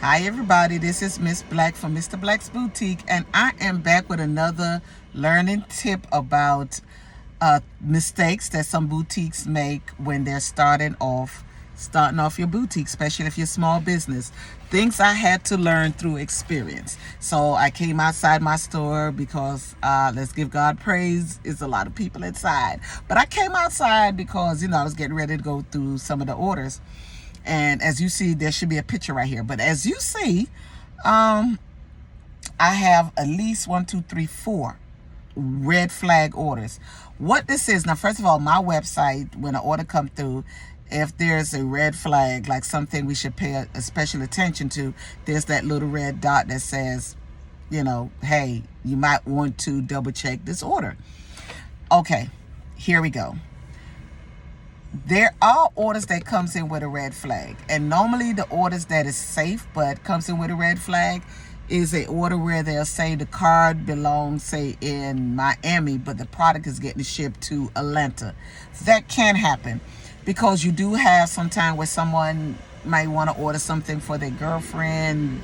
Hi everybody, this is Miss Black from Mr. Black's Boutique, and I am back with another learning tip about mistakes that some boutiques make when they're starting off your boutique, especially if you're a small business. Things I had to learn through experience. So I came outside my store because let's give God praise, it's a lot of people inside. But I came outside because I was getting ready to go through some of the orders. And as you see, there should be a picture right here. But as you see, I have at least 4 red flag orders. What this is, now first of all, my website, when an order comes through, if there's a red flag, like something we should pay a special attention to, there's that little red dot that says, hey, you might want to double check this order. Okay, here we go. There are orders that comes in with a red flag, and normally the orders that is safe but comes in with a red flag is a order where they'll say the card belongs, say, in Miami, but the product is getting shipped to Atlanta. That can happen because you do have some time where someone might want to order something for their girlfriend.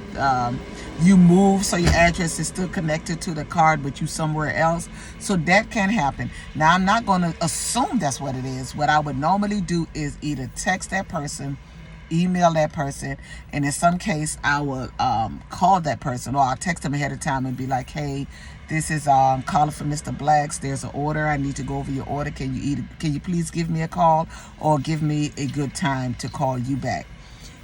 You move, so your address is still connected to the card, but you somewhere else. So that can happen. Now, I'm not going to assume that's what it is. What I would normally do is either text that person, email that person, and in some case, I will call that person, or I'll text them ahead of time and be like, hey, this is calling for Mr. Blacks. There's an order. I need to go over your order. Can you please give me a call or give me a good time to call you back?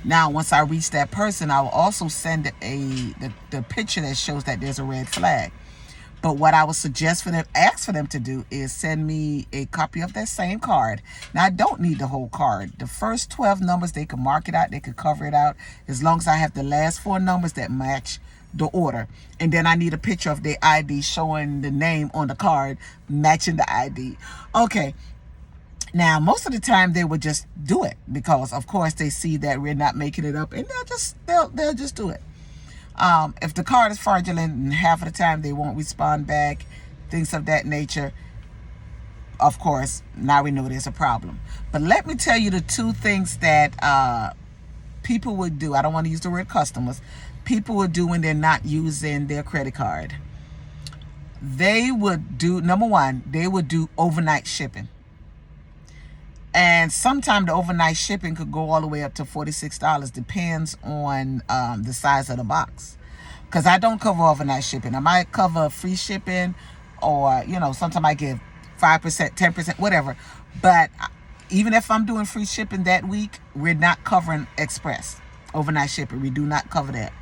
Now, once I reach that person, I will also send the picture that shows that there's a red flag. But what I would ask for them to do is send me a copy of that same card. Now, I don't need the whole card. The first 12 numbers, they can mark it out. They could cover it out as long as I have the last 4 numbers that match the order. And then I need a picture of their ID showing the name on the card matching the ID. Okay. Now, most of the time they would just do it because, of course, they see that we're not making it up, and they'll just do it. If the card is fraudulent, and half of the time they won't respond back, things of that nature, of course, now we know there's a problem. But let me tell you the 2 things that people would do. I don't want to use the word customers. People would do when they're not using their credit card. They would do, number one, they would do overnight shipping. And sometimes the overnight shipping could go all the way up to $46. Depends on the size of the box. Because I don't cover overnight shipping. I might cover free shipping, or, sometimes I give 5%, 10%, whatever. But even if I'm doing free shipping that week, we're not covering express overnight shipping. We do not cover that.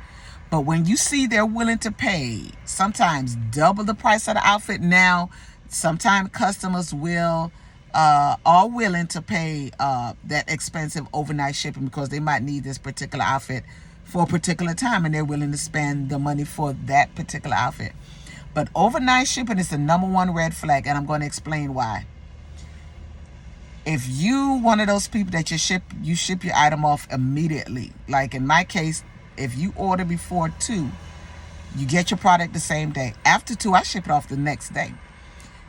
But when you see they're willing to pay sometimes double the price of the outfit, now sometimes customers are willing to pay that expensive overnight shipping because they might need this particular outfit for a particular time, and they're willing to spend the money for that particular outfit. But overnight shipping is the number 1 red flag, and I'm going to explain why. If you one of those people that you ship your item off immediately, like in my case, if you order before 2, you get your product the same day. After 2, I ship it off the next day.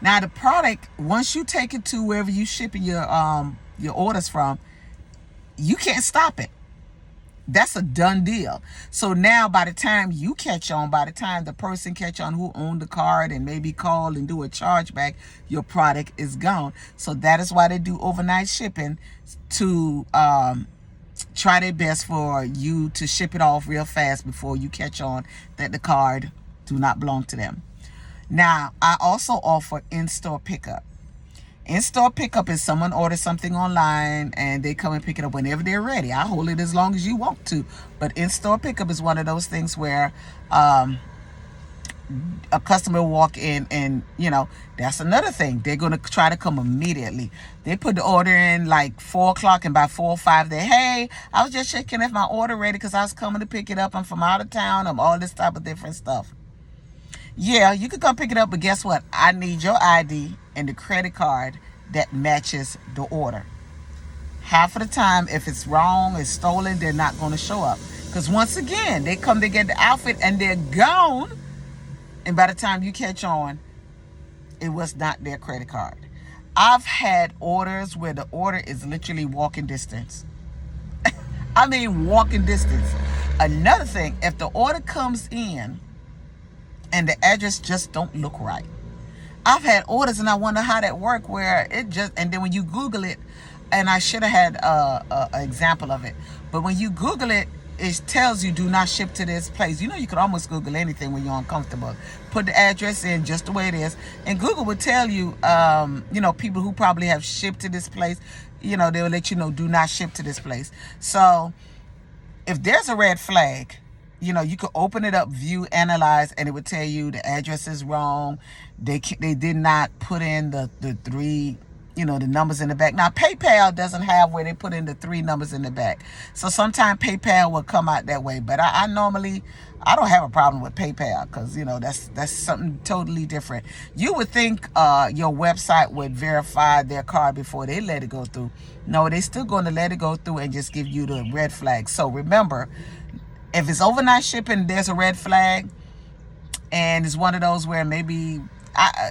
Now, the product, once you take it to wherever you shipping your orders from, you can't stop it. That's a done deal. So now by the time the person catch on who owned the card and maybe call and do a chargeback, your product is gone. So that is why they do overnight shipping, to try their best for you to ship it off real fast before you catch on that the card do not belong to them. Now, I also offer in-store pickup. In-store pickup is someone orders something online and they come and pick it up whenever they're ready. I hold it as long as you want to. But in-store pickup is one of those things where a customer will walk in and, that's another thing. They're going to try to come immediately. They put the order in like 4 o'clock, and by 4 or 5, hey, I was just checking if my order ready because I was coming to pick it up. I'm from out of town. I'm all this type of different stuff. Yeah, you could come pick it up, but guess what? I need your ID and the credit card that matches the order. Half of the time, if it's wrong, it's stolen, they're not going to show up. Because once again, they get the outfit and they're gone. And by the time you catch on, it was not their credit card. I've had orders where the order is literally walking distance. I mean, walking distance. Another thing, if the order comes in and the address just don't look right. I've had orders and I wonder how that worked, where it just, and then when you Google it, and I should have had an example of it, but when you Google it, it tells you do not ship to this place. You know, you could almost Google anything when you're uncomfortable. Put the address in just the way it is, and Google would tell you, you know, people who probably have shipped to this place, you know, they'll let you know, do not ship to this place. So if there's a red flag, you know, you could open it up, view, analyze, and it would tell you the address is wrong. They did not put in the three, you know, the numbers in the back. Now, PayPal doesn't have where they put in the 3 numbers in the back. So sometimes PayPal will come out that way. But I normally, I don't have a problem with PayPal because, you know, that's something totally different. You would think your website would verify their card before they let it go through. No, they're still going to let it go through and just give you the red flag. So remember, if it's overnight shipping, there's a red flag, and it's one of those where maybe,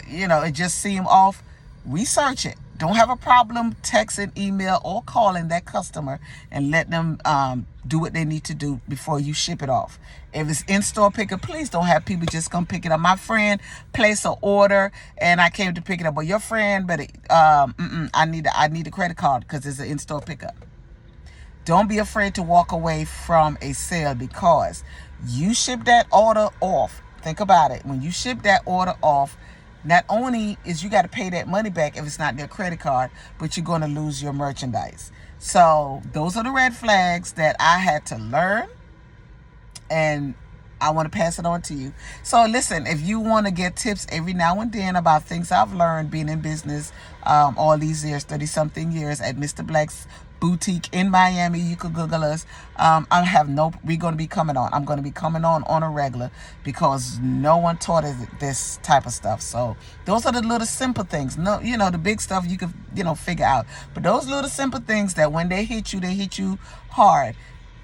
you know, it just seemed off, research it. Don't have a problem texting, email, or calling that customer and let them do what they need to do before you ship it off. If it's in-store pickup, please don't have people just come pick it up. My friend placed an order and I came to pick it up, but your friend, but I need a credit card because it's an in-store pickup. Don't be afraid to walk away from a sale because you ship that order off. Think about it. When you ship that order off, not only is you got to pay that money back if it's not their credit card, but you're going to lose your merchandise. So those are the red flags that I had to learn, and I want to pass it on to you. So listen, if you want to get tips every now and then about things I've learned being in business all these years, 30-something years at Mr. Black's Boutique in Miami, you could Google us. We're going to be coming on. I'm going to be coming on a regular because no one taught us this type of stuff. So those are the little simple things. No, you know, the big stuff you could, you know, figure out. But those little simple things that when they hit you hard.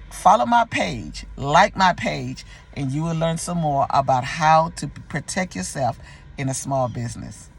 Follow my page, like my page, and you will learn some more about how to protect yourself in a small business.